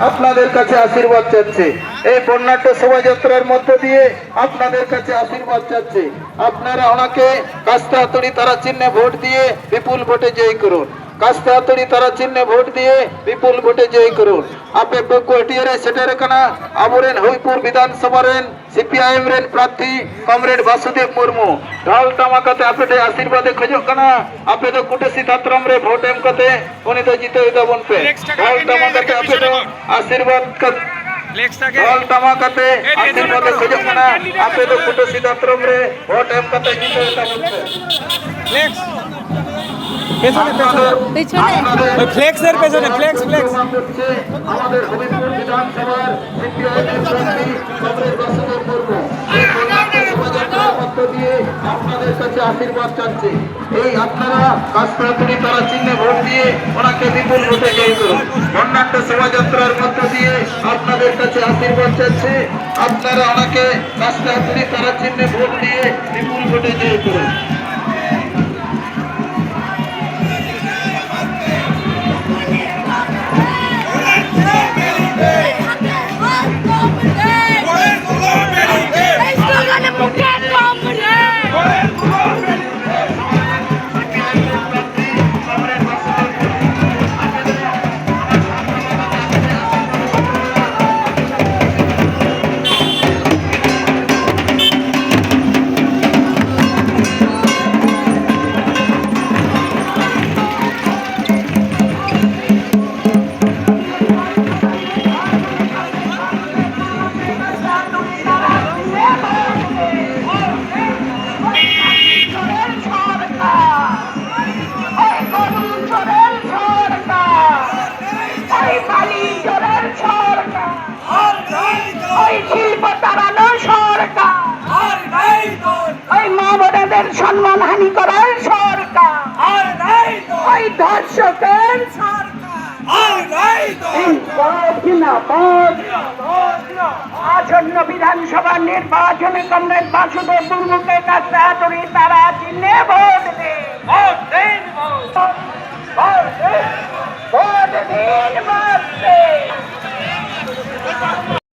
আপনাদের কাছে আশীর্বাদ চাচ্ছি। এই বর্ণাঢ্য শোভাযাত্রার মধ্য দিয়ে আপনাদের কাছে আশীর্বাদ চাচ্ছি। আপনারা ওনাকে কাস্তে হাতুড়ি তারা চিহ্নে ভোট দিয়ে বিপুল ভোটে জয়ী করুন। কাস্তে হাতুড়ি তারা চিহ্নে ভোট দিয়ে বিপুল ভোটে জয়ী করুন। আপে কোটিয়ারে সেটের কানা আবরেন হইপুর বিধানসভারেন सीपीआईएम रेन प्रार्थी कमरेड वासुदेव मुर्मू ढाल तमाकाते आपे आशीर्वादे खजो कना आपे तो कुटसी तात्रम रे वोट एम कते उनी तो जीते दाबन पे ढाल तमाकाते आपे तो आशीर्वाद ढाल तमाकाते आशीर्वादे खजो कना आपे तो कुटसी तात्रम रे वोट एम कते जीते दाबन पे পেছনে ওই ফ্লেক্সের পেছনে ফ্লেক্স আমাদের হবিবপুর বিধানসভার সিপিআইএম প্রার্থী কমরেড বাসুদেব মুর্মু এই শোভাযাত্রার মধ্য দিয়ে আপনাদের কাছে আশীর্বাদ চাচ্ছি। এই আপনারা কাস্তাতুরি তারা চিহ্নে ভোট দিয়ে ওনাকে বিপুল ভোটে জয়ী করুন। বর্ণাঢ্য শোভাযাত্রার মধ্য দিয়ে আপনাদের কাছে আশীর্বাদ চাচ্ছি। আপনারা ওনাকে কাস্তাতুরি তারা চিহ্নে ভোট দিয়ে বিপুল ভোটে জয়ী করুন। সম্মান হানি করার সরকার ওই ধর্ষকের আসন্ন বিধানসভা নির্বাচনে কমরেড বাসুদেব মুর্মুকে কাছে হাতুড়ি তারা চিহ্নে ভোট